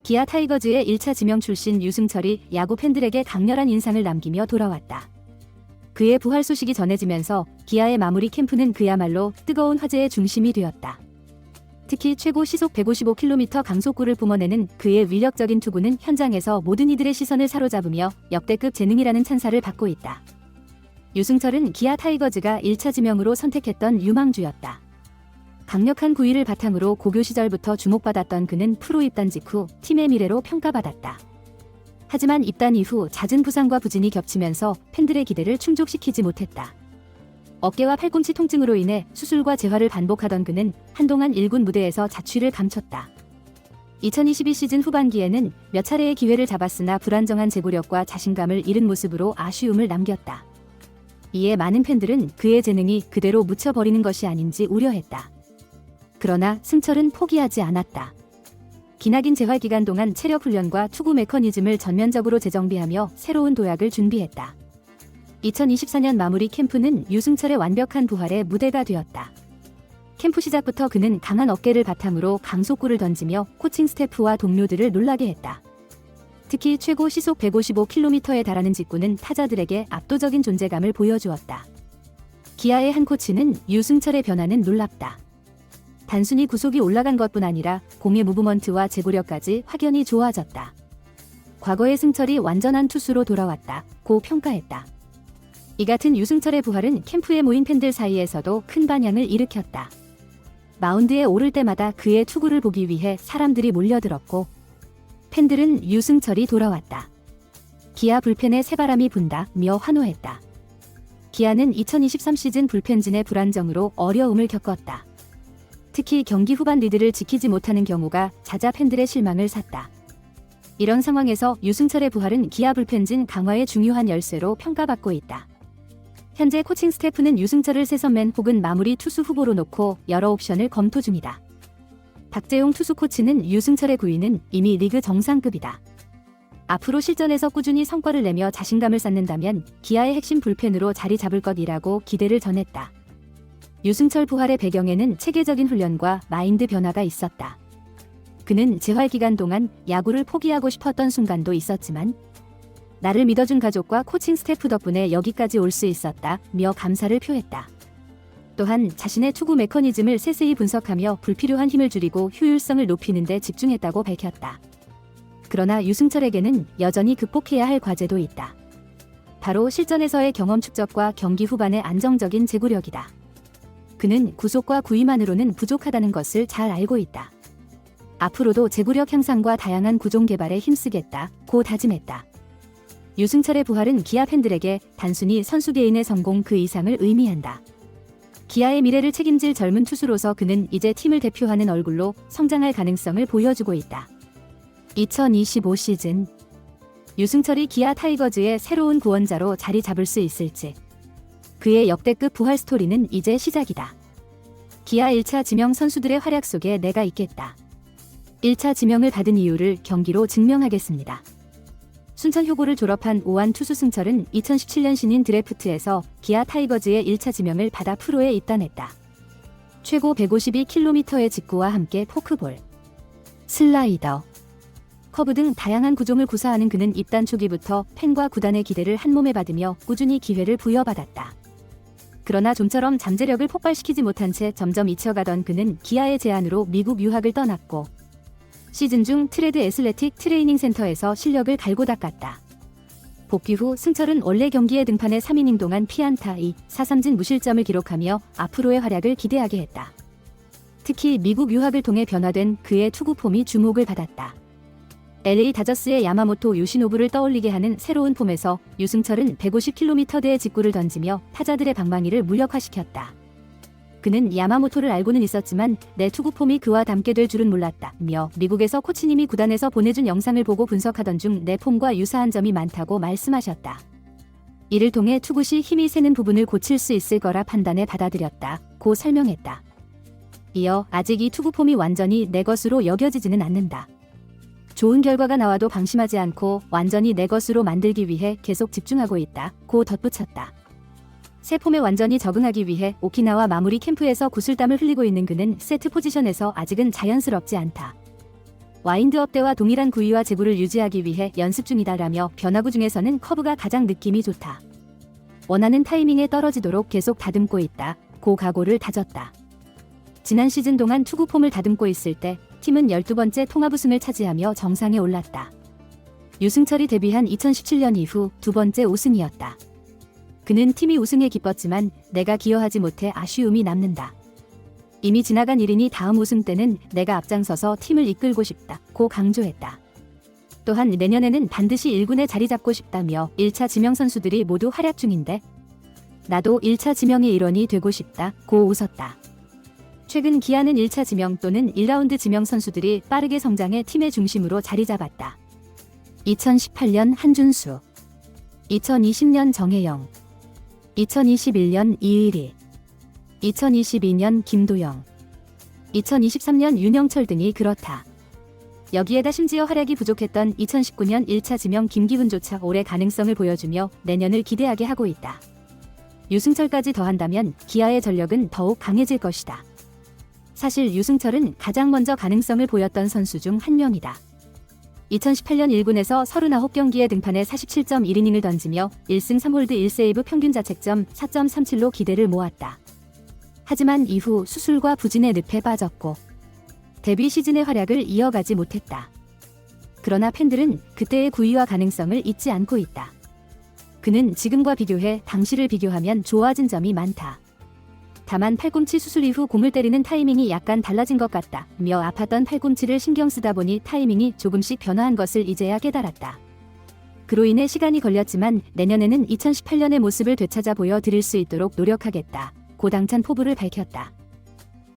기아 타이거즈의 1차 지명 출신 유승철이 야구 팬들에게 강렬한 인상을 남기며 돌아왔다. 그의 부활 소식이 전해지면서 기아의 마무리 캠프는 그야말로 뜨거운 화제의 중심이 되었다. 특히 최고 시속 155km 강속구를 뿜어내는 그의 위력적인 투구는 현장에서 모든 이들의 시선을 사로잡으며 역대급 재능이라는 찬사를 받고 있다. 유승철은 기아 타이거즈가 1차 지명으로 선택했던 유망주였다. 강력한 구위를 바탕으로 고교 시절부터 주목받았던 그는 프로 입단 직후 팀의 미래로 평가받았다. 하지만 입단 이후 잦은 부상과 부진이 겹치면서 팬들의 기대를 충족시키지 못했다. 어깨와 팔꿈치 통증으로 인해 수술과 재활을 반복하던 그는 한동안 1군 무대에서 자취를 감췄다. 2022 시즌 후반기에는 몇 차례의 기회를 잡았으나 불안정한 제구력과 자신감을 잃은 모습으로 아쉬움을 남겼다. 이에 많은 팬들은 그의 재능이 그대로 묻혀버리는 것이 아닌지 우려했다. 그러나 승철은 포기하지 않았다. 기나긴 재활 기간 동안 체력 훈련과 투구 메커니즘을 전면적으로 재정비하며 새로운 도약을 준비했다. 2024년 마무리 캠프는 유승철의 완벽한 부활의 무대가 되었다. 캠프 시작부터 그는 강한 어깨를 바탕으로 강속구를 던지며 코칭 스태프와 동료들을 놀라게 했다. 특히 최고 시속 155km에 달하는 직구는 타자들에게 압도적인 존재감을 보여주었다. 기아의 한 코치는 유승철의 변화는 놀랍다. 단순히 구속이 올라간 것뿐 아니라 공의 무브먼트와 제구력까지 확연히 좋아졌다. 과거의 승철이 완전한 투수로 돌아왔다고 평가했다. 이 같은 유승철의 부활은 캠프에 모인 팬들 사이에서도 큰 반향을 일으켰다. 마운드에 오를 때마다 그의 투구를 보기 위해 사람들이 몰려들었고 팬들은 유승철이 돌아왔다. 기아 불펜에 새바람이 분다며 환호했다. 기아는 2023 시즌 불펜진의 불안정으로 어려움을 겪었다. 특히 경기 후반 리드를 지키지 못하는 경우가 잦아 팬들의 실망을 샀다. 이런 상황에서 유승철의 부활은 기아 불펜진 강화의 중요한 열쇠로 평가받고 있다. 현재 코칭 스태프는 유승철을 새 선맨 혹은 마무리 투수 후보로 놓고 여러 옵션을 검토 중이다. 박재용 투수 코치는 유승철의 구위는 이미 리그 정상급이다. 앞으로 실전에서 꾸준히 성과를 내며 자신감을 쌓는다면 기아의 핵심 불펜으로 자리 잡을 것이라고 기대를 전했다. 유승철 부활의 배경에는 체계적인 훈련과 마인드 변화가 있었다. 그는 재활 기간 동안 야구를 포기하고 싶었던 순간도 있었지만 나를 믿어준 가족과 코칭 스태프 덕분에 여기까지 올 수 있었다며 감사를 표했다. 또한 자신의 투구 메커니즘을 세세히 분석하며 불필요한 힘을 줄이고 효율성을 높이는 데 집중했다고 밝혔다. 그러나 유승철에게는 여전히 극복해야 할 과제도 있다. 바로 실전에서의 경험 축적과 경기 후반의 안정적인 제구력이다. 그는 구속과 구위만으로는 부족하다는 것을 잘 알고 있다. 앞으로도 제구력 향상과 다양한 구종 개발에 힘쓰겠다고 다짐했다. 유승철의 부활은 기아 팬들에게 단순히 선수 개인의 성공 그 이상을 의미한다. 기아의 미래를 책임질 젊은 투수로서 그는 이제 팀을 대표하는 얼굴로 성장할 가능성을 보여주고 있다. 2025 시즌 유승철이 기아 타이거즈의 새로운 구원자로 자리 잡을 수 있을지 그의 역대급 부활 스토리는 이제 시작이다. 기아 1차 지명 선수들의 활약 속에 내가 있겠다. 1차 지명을 받은 이유를 경기로 증명하겠습니다. 순천 효고를 졸업한 오한 투수 승철은 2017년 신인 드래프트에서 기아 타이거즈의 1차 지명을 받아 프로에 입단했다. 최고 152km의 직구와 함께 포크볼, 슬라이더, 커브 등 다양한 구종을 구사하는 그는 입단 초기부터 팬과 구단의 기대를 한몸에 받으며 꾸준히 기회를 부여받았다. 그러나 좀처럼 잠재력을 폭발시키지 못한 채 점점 잊혀가던 그는 기아의 제안으로 미국 유학을 떠났고 시즌 중 트레드 애슬레틱 트레이닝 센터에서 실력을 갈고 닦았다. 복귀 후 승철은 원래 경기에 등판해 3이닝 동안 피안타 2, 4삼진 무실점을 기록하며 앞으로의 활약을 기대하게 했다. 특히 미국 유학을 통해 변화된 그의 투구 폼이 주목을 받았다. LA 다저스의 야마모토 요시노부를 떠올리게 하는 새로운 폼에서 유승철은 150km대의 직구를 던지며 타자들의 방망이를 무력화시켰다. 그는 야마모토를 알고는 있었지만 내 투구 폼이 그와 닮게 될 줄은 몰랐다며 미국에서 코치님이 구단에서 보내준 영상을 보고 분석하던 중 내 폼과 유사한 점이 많다고 말씀하셨다. 이를 통해 투구 시 힘이 새는 부분을 고칠 수 있을 거라 판단해 받아들였다고 설명했다. 이어 아직 이 투구 폼이 완전히 내 것으로 여겨지지는 않는다. 좋은 결과가 나와도 방심하지 않고 완전히 내 것으로 만들기 위해 계속 집중하고 있다고 덧붙였다. 새 폼에 완전히 적응하기 위해 오키나와 마무리 캠프에서 구슬땀을 흘리고 있는 그는 세트 포지션에서 아직은 자연스럽지 않다. 와인드업 때와 동일한 구위와 제구를 유지하기 위해 연습 중이다라며 변화구 중에서는 커브가 가장 느낌이 좋다. 원하는 타이밍에 떨어지도록 계속 다듬고 있다. 고 각오를 다졌다. 지난 시즌 동안 투구 폼을 다듬고 있을 때 팀은 12번째 통합 우승을 차지하며 정상에 올랐다. 유승철이 데뷔한 2017년 이후 두 번째 우승이었다. 그는 팀이 우승에 기뻤지만 내가 기여하지 못해 아쉬움이 남는다. 이미 지나간 일이니 다음 우승 때는 내가 앞장서서 팀을 이끌고 싶다고 강조했다. 또한 내년에는 반드시 1군에 자리 잡고 싶다며 1차 지명 선수들이 모두 활약 중인데 나도 1차 지명의 일원이 되고 싶다고 웃었다. 최근 기아는 1차 지명 또는 1라운드 지명 선수들이 빠르게 성장해 팀의 중심으로 자리 잡았다. 2018년 한준수, 2020년 정혜영, 2021년 이의리, 2022년 김도영, 2023년 윤영철 등이 그렇다. 여기에다 심지어 활약이 부족했던 2019년 1차 지명 김기훈조차 올해 가능성을 보여주며 내년을 기대하게 하고 있다. 유승철까지 더한다면 기아의 전력은 더욱 강해질 것이다. 사실 유승철은 가장 먼저 가능성을 보였던 선수 중 한 명이다. 2018년 1군에서 39경기에 등판해 47.1이닝을 던지며 1승 3홀드 1세이브 평균 자책점 4.37로 기대를 모았다. 하지만 이후 수술과 부진의 늪에 빠졌고 데뷔 시즌의 활약을 이어가지 못했다. 그러나 팬들은 그때의 구위와 가능성을 잊지 않고 있다. 그는 지금과 비교해 당시를 비교하면 좋아진 점이 많다. 다만 팔꿈치 수술 이후 공을 때리는 타이밍이 약간 달라진 것 같다며 아팠던 팔꿈치를 신경 쓰다 보니 타이밍이 조금씩 변화한 것을 이제야 깨달았다. 그로 인해 시간이 걸렸지만 내년에는 2018년의 모습을 되찾아 보여드릴 수 있도록 노력하겠다. 고 당찬 포부를 밝혔다.